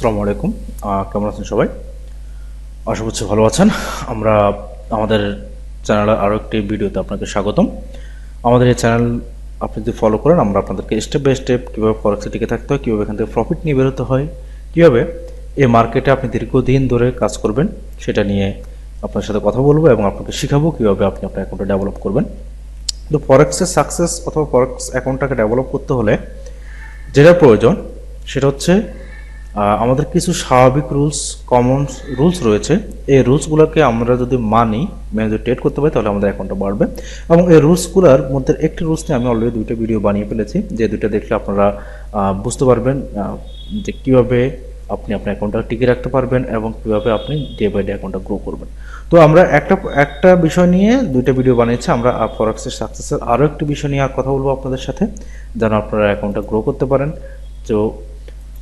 আসসালামু আলাইকুম। কেমন আছেন সবাই? আশা করছি ভালো আছেন। আমরা আমাদের চ্যানেলের আরও একটি ভিডিওতে আপনাকে স্বাগতম। আমাদের এই চ্যানেল আপনি যদি ফলো করেন, আমরা আপনাদেরকে স্টেপ বাই স্টেপ কীভাবে ফরেক্সে টিকে থাকতে হয়, কীভাবে এখান থেকে প্রফিট নিয়ে বেরোতে হয়, কীভাবে এই মার্কেটে আপনি দীর্ঘদিন ধরে কাজ করবেন, সেটা নিয়ে আপনার সাথে কথা বলবো এবং আপনাকে শেখাবো কীভাবে আপনি আপনার অ্যাকাউন্টটা ডেভেলপ করবেন। তো ফরেক্সের সাকসেস অথবা ফরেক্স অ্যাকাউন্টটাকে ডেভেলপ করতে হলে যেটা প্রয়োজন সেটা হচ্ছে আমাদের কিছু স্বাভাবিক কমন রুলস রয়েছে। এই রুলসগুলোকে আমরা যদি মানি, যদি ট্রেড করতে পারি, তাহলে আমাদের অ্যাকাউন্টটা বাড়বে। এবং এই রুলসগুলোর মধ্যে একটি রুলস নিয়ে আমি অলরেডি দুইটা ভিডিও বানিয়ে ফেলেছি, যে দুইটা দেখলে আপনারা বুঝতে পারবেন যে কীভাবে আপনি আপনার অ্যাকাউন্টটা টিকে রাখতে পারবেন এবং কীভাবে আপনি ডে বাই ডে অ্যাকাউন্টটা গ্রো করবেন। তো আমরা একটা বিষয় নিয়ে দুইটা ভিডিও বানিয়েছি। আমরা ফরেক্সের সাকসেসের আরও একটি বিষয় নিয়ে আর কথা বলবো আপনাদের সাথে, যেন আপনারা অ্যাকাউন্টটা গ্রো করতে পারেন। তো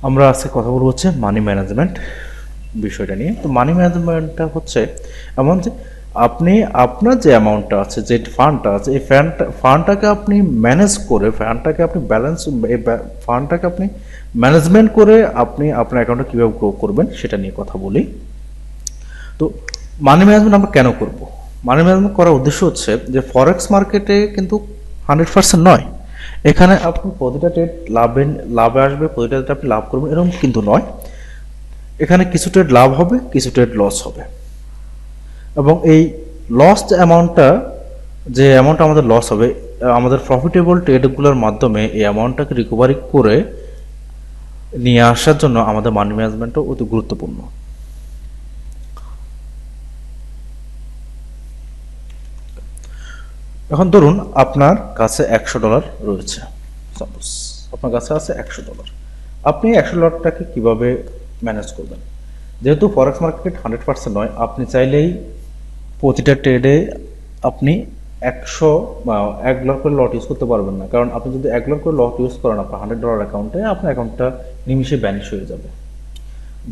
আমরা আজকে কথা বলবো হচ্ছে মানি ম্যানেজমেন্ট বিষয়টা নিয়ে। তো মানি ম্যানেজমেন্টটা হচ্ছে এমন যে আপনি আপনার যে অ্যামাউন্টটা আছে, যে ফান্ডটা আছে, এই ফান্ডটাকে আপনি ম্যানেজ করে, ফান্ডটাকে আপনি ব্যালেন্স, এই ফান্ডটাকে আপনি ম্যানেজমেন্ট করে আপনি আপনার অ্যাকাউন্টটা কীভাবে গ্রো করবেন সেটা নিয়ে কথা বলি। তো মানি ম্যানেজমেন্ট আমরা কেন করব? মানি ম্যানেজমেন্ট করার উদ্দেশ্য হচ্ছে যে ফরেক্স মার্কেটে কিন্তু 100% নয়। এখানে আপনি প্রতিটা ট্রেড লাভে আসবে, প্রতিটা ট্রেড আপনি লাভ করবেন এরকম কিন্তু নয়। এখানে কিছু ট্রেড লাভ হবে, কিছু ট্রেড লস হবে। এবং এই লস যে অ্যামাউন্টটা আমাদের লস হবে, আমাদের প্রফিটেবল ট্রেডগুলোর মাধ্যমে এই অ্যামাউন্টটাকে রিকভারি করে নিয়ে আসার জন্য আমাদের মানি ম্যানেজমেন্টও অতি গুরুত্বপূর্ণ। এখন ধরুন আপনার কাছে $100 রয়েছে। সাপোজ আপনার কাছে আছে $100। আপনি $100টাকে কিভাবে ম্যানেজ করবেন? যেহেতু ফরেক্স মার্কেট 100% নয়, আপনি চাইলেই প্রতিটা ট্রেডে আপনি 1 লাখ করে লট ইউজ করতে পারবেন না। কারণ আপনি যদি 1 লাখ করে লট ইউজ করেন আপনার $100 অ্যাকাউন্টে, আপনার অ্যাকাউন্টটা নিমিশে ব্যানিশ হয়ে যাবে।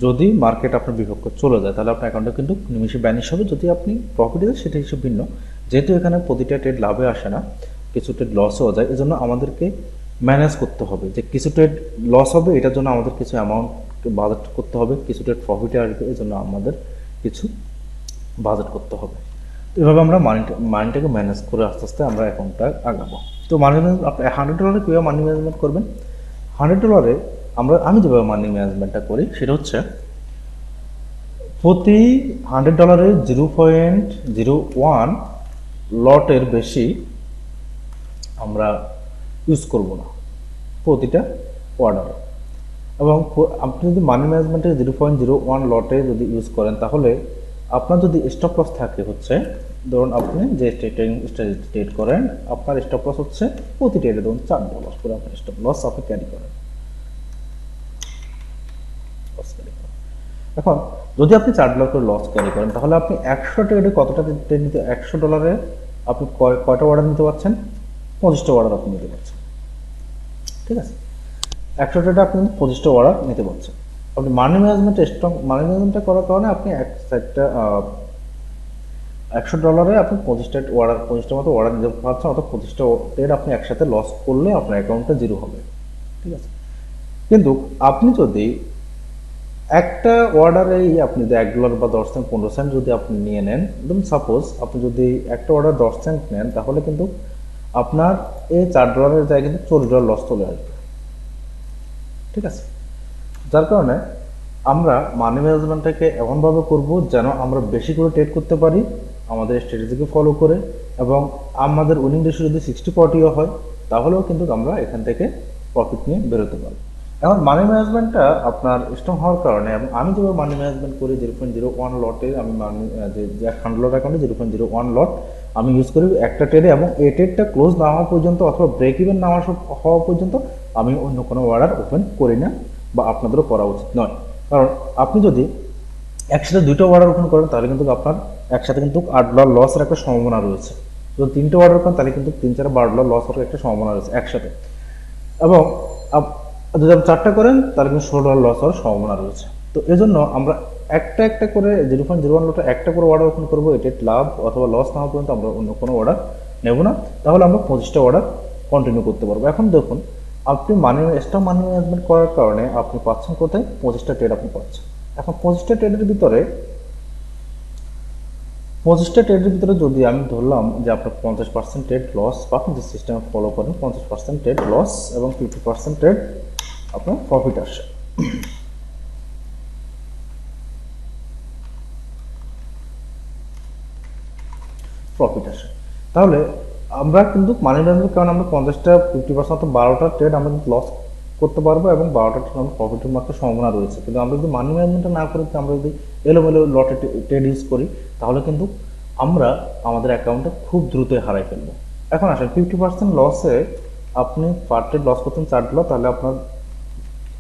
যদি মার্কেট আপনার বিপক্ষে চলে যায় তাহলে আপনার অ্যাকাউন্টটা কিন্তু নিমিশে ব্যানিশ হবে। যদি আপনি প্রফিটে যায় সেটা হিসেবে ভিন্ন। যেহেতু এখানে প্রতিটা ট্রেড লাভে আসে না, কিছু ট্রেড লসও যায়, এজন্য আমাদেরকে ম্যানেজ করতে হবে যে কিছু ট্রেড লস হবে, এটার জন্য আমাদের কিছু অ্যামাউন্ট বাজেট করতে হবে, কিছু ট্রেড প্রফিটে আসবে, এই জন্য আমাদের কিছু বাজেট করতে হবে। তো এভাবে আমরা মানিটাকে ম্যানেজ করে আস্তে আস্তে আমরা অ্যাকাউন্টটা আগাবো। তো মানি ম্যানেজ আপনি $100 কীভাবে মানি ম্যানেজমেন্ট করবেন? $100 আমি যেভাবে মানি ম্যানেজমেন্টটা করি সেটা হচ্ছে প্রতি $100 0.01 লটের বেশি আমরা ইউজ করব না প্রতিটা অর্ডারে। এবং আপনি যদি মানি ম্যানেজমেন্টে 0.01 লটে যদি ইউজ করেন, তাহলে আপনার যদি স্টপ লস থাকে হচ্ছে, ধরুন আপনি যে ট্রেড করেন, আপনার স্টপ লস হচ্ছে প্রতি ট্রেডে ধরুন $4 করে আপনার স্টপ লস আপনি ক্যারি করেন। এখন যদি আপনি $4 করে লস ক্যারি করেন, তাহলে আপনি 100 ট্রেডে কতটা ট্রেড নিতে, $100 আপনি কয়টা অর্ডার নিতে পারছেন? 25টা অর্ডার আপনি নিতে পারছেন। ঠিক আছে, 100 ট্রেডে আপনি কিন্তু 25টা অর্ডার নিতে পারছেন। আপনি মানি ম্যানেজমেন্টটা করার কারণে আপনি $100 আপনি 25টা মতো অর্ডার নিতে পারছেন, অর্থাৎ 25টা ট্রেড আপনি একসাথে লস করলে আপনার অ্যাকাউন্টটা জিরো হবে। ঠিক আছে, কিন্তু আপনি যদি একটা অর্ডারেই আপনি যদি $1 বা 10 সেন্ট 15 সেন্ট যদি আপনি নিয়ে নেন, একদম সাপোজ আপনি যদি একটা অর্ডার 10 সেন্ট নেন, তাহলে কিন্তু আপনার এই $4 জায়গায় কিন্তু $40 লস চলে আসবে। ঠিক আছে, যার কারণে আমরা মানি ম্যানেজমেন্টটাকে এমনভাবে করব যেন আমরা বেশি করে ট্রেড করতে পারি আমাদের স্ট্র্যাটেজিকে ফলো করে, এবং আমাদের উইনিং রেশিও যদি 60-40 হয়, তাহলেও কিন্তু আমরা এখান থেকে প্রফিট নিয়ে বেরোতে পারি। এখন মানি ম্যানেজমেন্টটা আপনার স্ট্রং হওয়ার কারণে, এবং আমি যেভাবে মানি ম্যানেজমেন্ট করি 0.01 লটে আমি যে $100 অ্যাকাউন্টে 0.01 লট আমি ইউজ করি একটা ট্রেডে, এবং এই ট্রেডটা ক্লোজ না হওয়া পর্যন্ত অথবা ব্রেক ইভেন না হওয়া পর্যন্ত আমি অন্য কোনো অর্ডার ওপেন করি না, বা আপনাদেরও করা উচিত নয়। কারণ আপনি যদি একসাথে 2টা অর্ডার ওপেন করেন, তাহলে কিন্তু আপনার একসাথে কিন্তু $8 লসের একটা সম্ভাবনা রয়েছে। যদি 3টে অর্ডার করেন, তাহলে কিন্তু $3-4 $12 লস হওয়ার একটা সম্ভাবনা রয়েছে একসাথে। এবং যদি আপনি 4টা করেন, তাহলে কিন্তু $16 লস হওয়ার সম্ভাবনা রয়েছে। তো এই জন্য আমরা একটা করে 0.01 লটে একটা করে অর্ডার ওপেন করবো। এটা লাভ অথবা লস না হওয়া পর্যন্ত আমরা অন্য কোনো অর্ডার নেব না, তাহলে আমরা 25টা অর্ডার কন্টিনিউ করতে পারবো। এখন দেখুন আপনি এক্সট্রা মানি ম্যানেজমেন্ট করার কারণে আপনি পাচ্ছেন কোথায় 25টা ট্রেড আপনি পাচ্ছেন। এখন 25টা ট্রেডের ভিতরে যদি আমি ধরলাম যে আপনার 50% ট্রেড লস, বা আপনি যে সিস্টেম ফলো করেন 50% ট্রেড লস এবং 50% ট্রেড আপনার প্রফিট আসে। তাহলে আমরা কিন্তু মানি ম্যানেজমেন্ট কারণে আমরা 50টা 50% 12টা ট্রেড আমরা কিন্তু লস করতে পারবো এবং 12টা ট্রেড আমরা প্রফিটের মাত্র সম্ভাবনা রয়েছে। কিন্তু আমরা যদি মানি ম্যানেজমেন্টটা না করে আমরা যদি এলোমেলো লটে ট্রেড ইউজ করি তাহলে কিন্তু আমরা আমাদের অ্যাকাউন্টে খুব দ্রুতই হারাই ফেলবো। এখন আসেন 50% লসে আপনি পার ট্রেড লস করতেন $4, তাহলে আপনার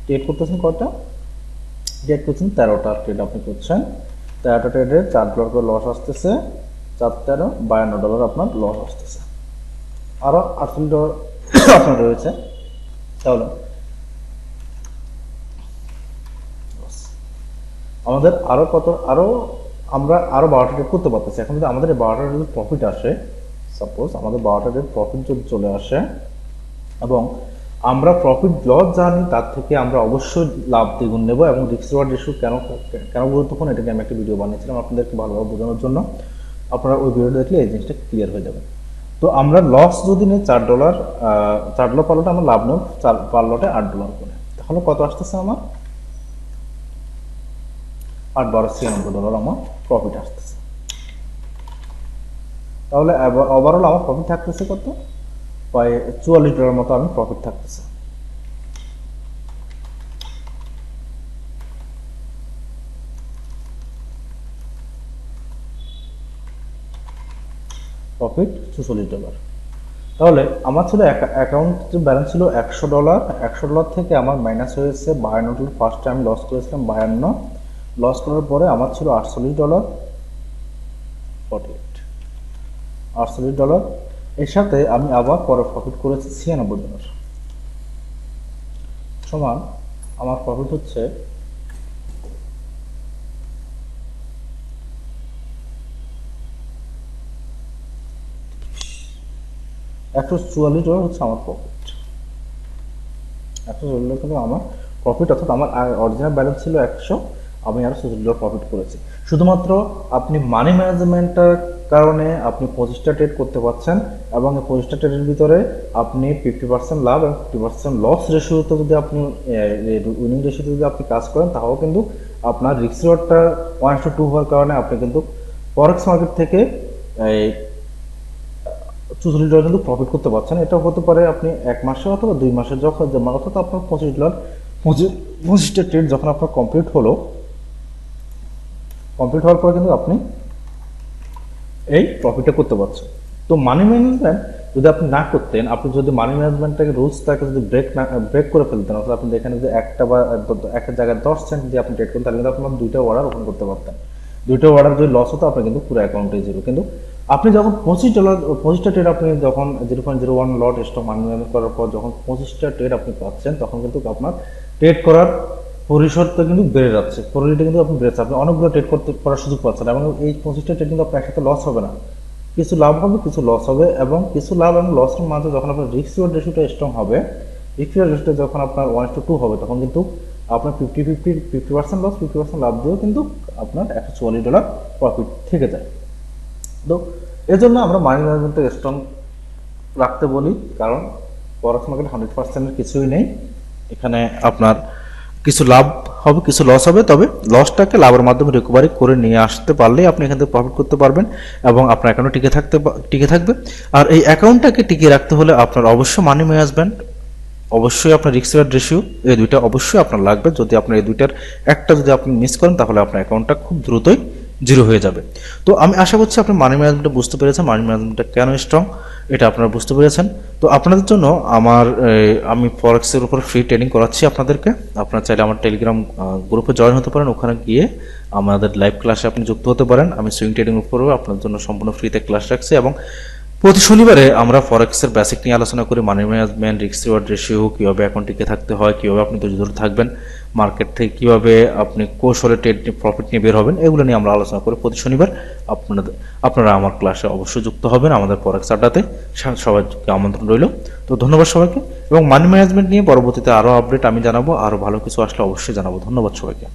ট্রেড করতেছেন কয়টা? ট্রেড করছেন 13টা ট্রেড আপনি করছেন। 13টা ট্রেডে $4 করে লস আসতেছে, 4 × 13 $52 আপনার লস আসতেছে, আরও $48 আপনার রয়েছে। তাহলে আমাদের আমরা আরও 12টা ট্রেড করতে পারতেছি। এখন যদি আমাদের এই 12টা ট্রেড প্রফিট আসে, সাপোজ আমাদের 12টা ট্রেড প্রফিট যদি চলে আসে এবং আমরা প্রফিট লস জানি, তার থেকে আমরা অবশ্যই লাভ দ্বিগুণ নেব। এবং রিস্ক রিওয়ার্ড রেশিও কেন গুরুত্বপূর্ণ এটাকে আমি একটা ভিডিও বানিয়েছিলাম আপনাদেরকে ভালোভাবে বোঝানোর জন্য। আপনারা ওই ভিডিওটা দেখলে এই জিনিসটা ক্লিয়ার হয়ে যাবে। তো আমরা লস যদি নিই $4 পারলটে আমরা লাভ নেব পারলটে $8 করে, তাহলে কত আসতেছে আমার? $8 আমার প্রফিট আসতেছে। তাহলে ওভারঅল আমার প্রফিট থাকতেছে কত? প্রায় $44 মতো আমি প্রফিট থাকতেছে। প্রফিট $44। তাহলে আমার ছিল অ্যাকাউন্ট ব্যালেন্স ছিল $100। $100 থেকে আমার মাইনাস হয়েছে $52। ফার্স্টে আমি লস করেছিলাম 52, লস করার পরে আমার ছিল $48, $48 এর সাথে আমি আবার পরে প্রফিট করেছি $96 সমান আমার প্রফিট হচ্ছে $144 হচ্ছে আমার প্রফিট। $144 থেকে আমার প্রফিট, অর্থাৎ আমার অরিজিনাল ব্যালেন্স ছিল 100, আমি আরো $46 প্রফিট করেছি। শুধুমাত্র আপনি মানি ম্যানেজমেন্টের কারণে আপনি 25টা ট্রেড করতে পারছেন এবং এই 25টা ট্রেডের ভিতরে আপনি 50% লাভ এবং 50% লস রেশিওতে যদি আপনি উইনিং রেশিওতে যদি আপনি কাজ করেন, তাহলে কিন্তু আপনার রিস্ক রিওয়ার্ডটা 1:2 হওয়ার কারণে আপনি কিন্তু ফরেক্স মার্কেট থেকে এই $44 কিন্তু প্রফিট করতে পারছেন। এটা হতে পারে আপনি 1 মাসে অথবা 2 মাসে, যখন অর্থাৎ আপনার $25টা ট্রেড যখন আপনার কমপ্লিট হওয়ার পরে কিন্তু আপনি এই প্রফিটটা করতে পারছেন। তো মানি ম্যানেজমেন্ট যদি আপনি না করতেন, আপনি যদি মানি ম্যানেজমেন্টটাকে রুলসটাকে যদি ব্রেক করে ফেলতেন, অর্থাৎ আপনি দেখেন যে একটা বা একটা জায়গায় 10 সেন্ট দিয়ে আপনি ট্রেড করতেন, তাহলে কিন্তু আপনার 2টা অর্ডার ওপেন করতে পারতেন। 2টা অর্ডার যদি লস হতো আপনার কিন্তু পুরো অ্যাকাউন্টে জিরো। কিন্তু আপনি যখন $25টা ট্রেড আপনি যখন 0.01 লট স্টক মানি ম্যানেজমেন্ট করার পর যখন 25টা ট্রেড আপনি পাচ্ছেন, তখন কিন্তু আপনার ট্রেড করার পরিসরটা কিন্তু বেড়ে যাচ্ছে, প্রবলিটি কিন্তু আপনি বেড়েছে, আপনি অনেকগুলো ট্রেড করার সুযোগ পাচ্ছেন। এবং এই 25টা ট্রেড কিন্তু আপনার একসাথে লস হবে না, কিছু লাভ হবে কিছু লস হবে, এবং কিছু লাভ এবং লসের মাঝে যখন আপনার রিস্ক রিওয়ার্ড রেশিওটা স্ট্রং হবে, রিস্ক রিওয়ার্ড রেশিওটা যখন আপনার 1:2 হবে, তখন কিন্তু আপনার 50% লস 50% লাভ দিয়েও কিন্তু আপনার $144 প্রফিট থেকে যায়। তো এই জন্য আমরা মানি ম্যানেজমেন্টটা স্ট্রং রাখতে বলি, কারণ ফরেক্স মার্কেট 100%-এর কিছুই নেই। এখানে আপনার কিছু লাভ হবে কিছু লস হবে, তবে লসটাকে লাভের মাধ্যমে রিকভারি করে নিয়ে আসতে পারলেই আপনি এখান থেকে প্রফিট করতে পারবেন এবং আপনার অ্যাকাউন্টে টিকে থাকবে। আর এই অ্যাকাউন্টটাকে টিকিয়ে রাখতে হলে আপনার অবশ্যই মানি ম্যানেজমেন্ট, অবশ্যই আপনার রিস্ক রিওয়ার্ড রেশিও, এই দুইটা অবশ্যই আপনার লাগবে। যদি আপনার এই দুইটার একটা যদি আপনি মিস করেন, তাহলে আপনার অ্যাকাউন্টটা খুব দ্রুতই জিরো হয়ে যাবে। তো আমি আশা করছি আপনি মানি ম্যানেজমেন্টটা বুঝতে পেরেছেন, মানি ম্যানেজমেন্টটা কেন স্ট্রং এটা আপনারা বুঝতে পেরেছেন। তো আপনাদের জন্য আমি ফরেক্সের উপর ফ্রি ট্রেনিং করাচ্ছি আপনাদেরকে। আপনারা চাইলে আমার টেলিগ্রাম গ্রুপে জয়েন হতে পারেন, ওখানে গিয়ে আমাদের লাইভ ক্লাসে আপনি যুক্ত হতে পারেন। আমি সুইং ট্রেডিং উপরেও আপনার জন্য সম্পূর্ণ ফ্রিতে ক্লাস রাখছি এবং প্রতি শনিবারে আমরা ফরেক্সের বেসিক নিয়ে আলোচনা করি, money management, risk reward ratio, কীভাবে অ্যাকাউন্ট টিকে থাকতে হয়, কীভাবে আপনি ধৈর্য ধরে থাকবেন, মার্কেট থেকে কীভাবে আপনি কৌশলে ট্রেড প্রফিট নিয়ে বের হবেন, এগুলো নিয়ে আমরা আলোচনা করে প্রতি শনিবার আপনারা আমার ক্লাসে অবশ্যই যুক্ত হবেন আমাদের ফরেক্স আড্ডাতে। সবাইকে আমন্ত্রণ রইল। তো ধন্যবাদ সবাইকে, এবং মানি ম্যানেজমেন্ট নিয়ে পরবর্তীতে আরও আপডেট আমি জানাবো, আরও ভালো কিছু আসলে অবশ্যই জানাবো। ধন্যবাদ সবাইকে।